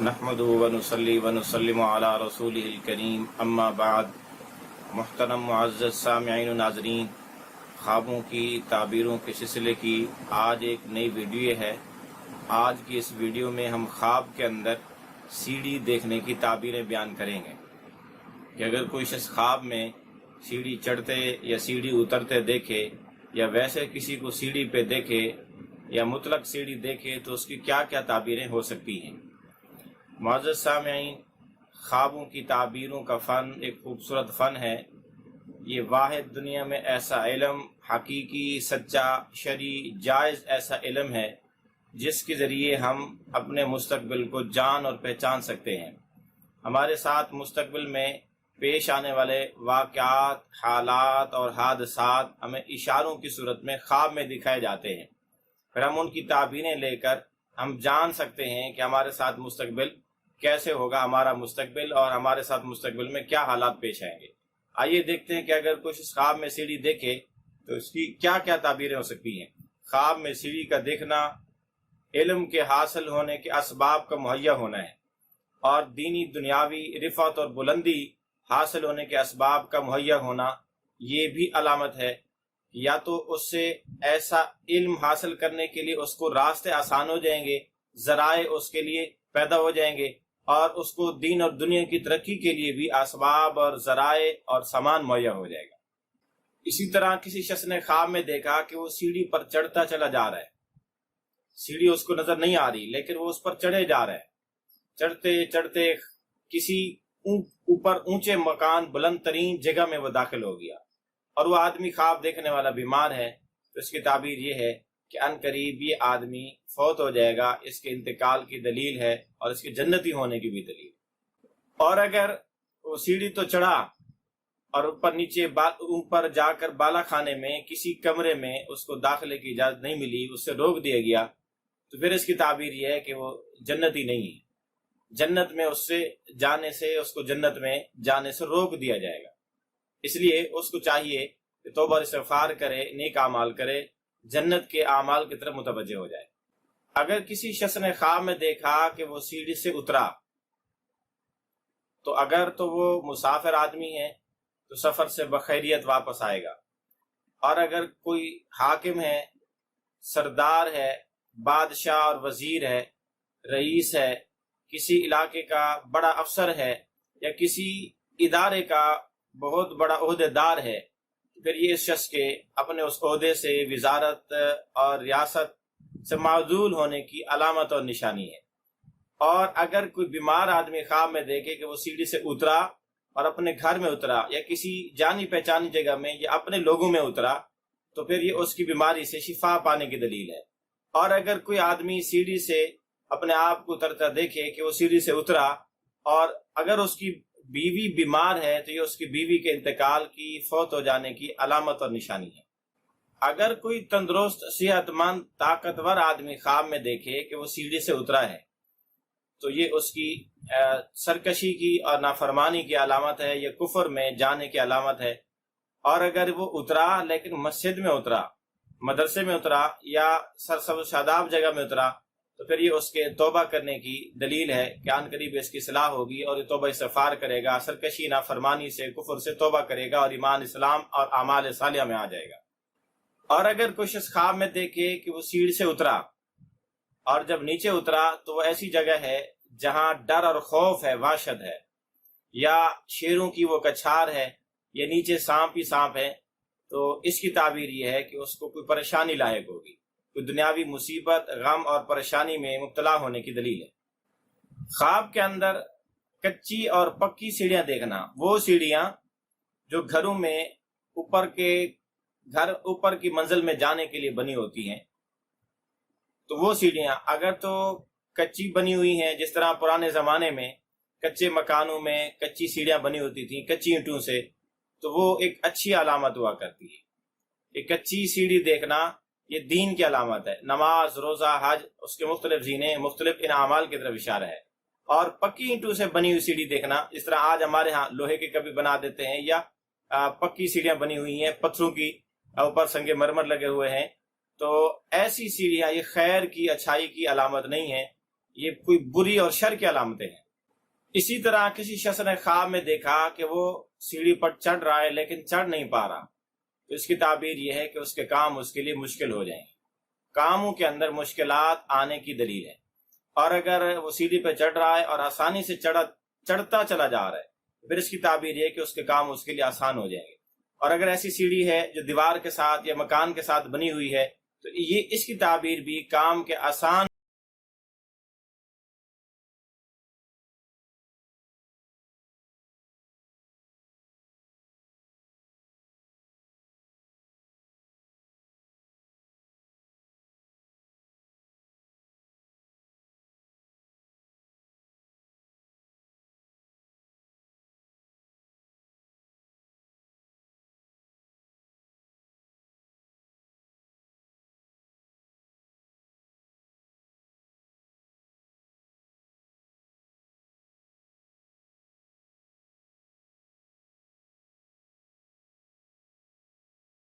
نحمدہ ونصلی ونسلم علی رسولہ الکریم اما بعد۔ محترم معزز سامعین و ناظرین، خوابوں کی تعبیروں کے سلسلے کی آج ایک نئی ویڈیو ہے۔ آج کی اس ویڈیو میں ہم خواب کے اندر سیڑھی دیکھنے کی تعبیریں بیان کریں گے کہ اگر کوئی شخص خواب میں سیڑھی چڑھتے یا سیڑھی اترتے دیکھے، یا ویسے کسی کو سیڑھی پہ دیکھے یا مطلق سیڑھی دیکھے تو اس کی کیا کیا تعبیریں ہو سکتی ہیں۔ معزز سامعین، خوابوں کی تعبیروں کا فن ایک خوبصورت فن ہے۔ یہ واحد دنیا میں ایسا علم، حقیقی، سچا، شرعی، جائز ایسا علم ہے جس کے ذریعے ہم اپنے مستقبل کو جان اور پہچان سکتے ہیں۔ ہمارے ساتھ مستقبل میں پیش آنے والے واقعات، حالات اور حادثات ہمیں اشاروں کی صورت میں خواب میں دکھائے جاتے ہیں، پھر ہم ان کی تعبیریں لے کر ہم جان سکتے ہیں کہ ہمارے ساتھ مستقبل کیسے ہوگا، ہمارا مستقبل، اور ہمارے ساتھ مستقبل میں کیا حالات پیش آئیں گے۔ آئیے دیکھتے ہیں کہ اگر کچھ خواب میں سیڑھی دیکھے تو اس کی کیا کیا تعبیریں ہو سکتی ہیں۔ خواب میں سیڑھی کا دیکھنا علم کے حاصل ہونے کے اسباب کا مہیا ہونا ہے، اور دینی دنیاوی رفعت اور بلندی حاصل ہونے کے اسباب کا مہیا ہونا یہ بھی علامت ہے کہ یا تو اس سے ایسا علم حاصل کرنے کے لیے اس کو راستے آسان ہو جائیں گے، ذرائع اس کے لیے پیدا ہو جائیں گے، اور اس کو دین اور دنیا کی ترقی کے لیے بھی اسباب اور ذرائع اور سامان مہیا ہو جائے گا۔ اسی طرح کسی شخص نے خواب میں دیکھا کہ وہ سیڑھی پر چڑھتا چلا جا رہا ہے، سیڑھی اس کو نظر نہیں آ رہی لیکن وہ اس پر چڑھے جا رہا ہے، چڑھتے چڑھتے کسی اوپر اونچے مکان، بلند ترین جگہ میں وہ داخل ہو گیا، اور وہ آدمی خواب دیکھنے والا بیمار ہے، تو اس کی تعبیر یہ ہے کہ ان قریب یہ آدمی فوت ہو جائے گا، اس کے انتقال کی دلیل ہے اور اس کے جنتی ہونے کی بھی دلیل۔ اور اگر وہ سیڑھی تو چڑھا اور اوپر جا کر بالا خانے میں کسی کمرے میں اس کو داخلے کی اجازت نہیں ملی، اس سے روک دیا گیا، تو پھر اس کی تعبیر یہ ہے کہ وہ جنتی نہیں ہے، جنت میں اس سے جانے سے، اس کو جنت میں جانے سے روک دیا جائے گا۔ اس لیے اس کو چاہیے کہ توبہ استغفار کرے، نیک اعمال کرے، جنت کے اعمال کی طرف متوجہ ہو جائے۔ اگر کسی شخص نے خواب میں دیکھا کہ وہ سیڑھی سے اترا، تو اگر تو وہ مسافر آدمی ہے تو سفر سے بخیریت واپس آئے گا، اور اگر کوئی حاکم ہے، سردار ہے، بادشاہ اور وزیر ہے، رئیس ہے، کسی علاقے کا بڑا افسر ہے، یا کسی ادارے کا بہت بڑا عہدیدار ہے، پھر یہ اس شخص کے اپنے اس عہدے سے، وزارت اور ریاست سے معزول ہونے کی علامت اور نشانی ہے۔ اور اگر کوئی بیمار آدمی خواب میں دیکھے کہ وہ سیڑھی سے اترا اور اپنے گھر میں اترا، یا کسی جانی پہچانی جگہ میں یا اپنے لوگوں میں اترا، تو پھر یہ اس کی بیماری سے شفا پانے کی دلیل ہے۔ اور اگر کوئی آدمی سیڑھی سے اپنے آپ کو اترتا دیکھے کہ وہ سیڑھی سے اترا، اور اگر اس کی بیوی بیمار ہے تو یہ اس کی بیوی کے انتقال کی، فوت ہو جانے کی علامت اور نشانی ہے۔ اگر کوئی تندرست، صحت مند، طاقتور آدمی خواب میں دیکھے کہ وہ سیڑھی سے اترا ہے، تو یہ اس کی سرکشی کی اور نافرمانی کی علامت ہے، یہ کفر میں جانے کی علامت ہے۔ اور اگر وہ اترا لیکن مسجد میں اترا، مدرسے میں اترا، یا سرسبز و شاداب جگہ میں اترا، تو پھر یہ اس کے توبہ کرنے کی دلیل ہے کہ ان قریب اس کی اصلاح ہوگی، اور یہ توبہ استغفار کرے گا، سرکشی، نافرمانی سے، کفر سے توبہ کرے گا، اور ایمان، اسلام اور اعمال صالحہ میں آ جائے گا۔ اور اگر کوئی شخص خواب میں دیکھے کہ وہ سیڑھی سے اترا، اور جب نیچے اترا تو وہ ایسی جگہ ہے جہاں ڈر اور خوف ہے، وحشت ہے، یا شیروں کی وہ کچھار ہے، یا نیچے سانپ ہی سانپ ہے، تو اس کی تعبیر یہ ہے کہ اس کو کوئی پریشانی لاحق ہوگی، کوئی دنیاوی مصیبت، غم اور پریشانی میں مبتلا ہونے کی دلیل ہے۔ خواب کے اندر کچی اور پکی سیڑھیاں دیکھنا، وہ سیڑھیاں جو گھروں میں اوپر کی منزل میں جانے کے لیے بنی ہوتی ہیں، تو وہ سیڑھیاں اگر تو کچی بنی ہوئی ہیں، جس طرح پرانے زمانے میں کچے مکانوں میں کچی سیڑھیاں بنی ہوتی تھیں کچی اینٹوں سے، تو وہ ایک اچھی علامت ہوا کرتی ہے۔ کہ کچی سیڑھی دیکھنا یہ دین کی علامت ہے، نماز، روزہ، حج، اس کے مختلف زینے، مختلف ان اعمال کی طرف اشارہ ہے۔ اور پکی اینٹوں سے بنی ہوئی سیڑھی دیکھنا، جس طرح آج ہمارے ہاں لوہے کے کبھی بنا دیتے ہیں، یا پکی سیڑھیاں بنی ہوئی ہیں پتھروں کی، اوپر سنگ مرمر لگے ہوئے ہیں، تو ایسی سیڑھیاں یہ خیر کی، اچھائی کی علامت نہیں ہے، یہ کوئی بری اور شر کی علامتیں ہیں۔ اسی طرح کسی شخص نے خواب میں دیکھا کہ وہ سیڑھی پر چڑھ رہا ہے لیکن چڑھ نہیں پا رہا، تو اس کی تعبیر یہ ہے کہ اس کے کام اس کے لیے مشکل ہو جائیں گے۔ کاموں کے اندر مشکلات آنے کی دلیل ہے، اور اگر وہ سیڑھی پہ چڑھ رہا ہے اور آسانی سے چڑھتا چلا جا رہا ہے، پھر اس کی تعبیر یہ ہے کہ اس کے کام اس کے لیے آسان ہو جائیں گے۔ اور اگر ایسی سیڑھی ہے جو دیوار کے ساتھ یا مکان کے ساتھ بنی ہوئی ہے، تو یہ اس کی تعبیر بھی کام کے آسان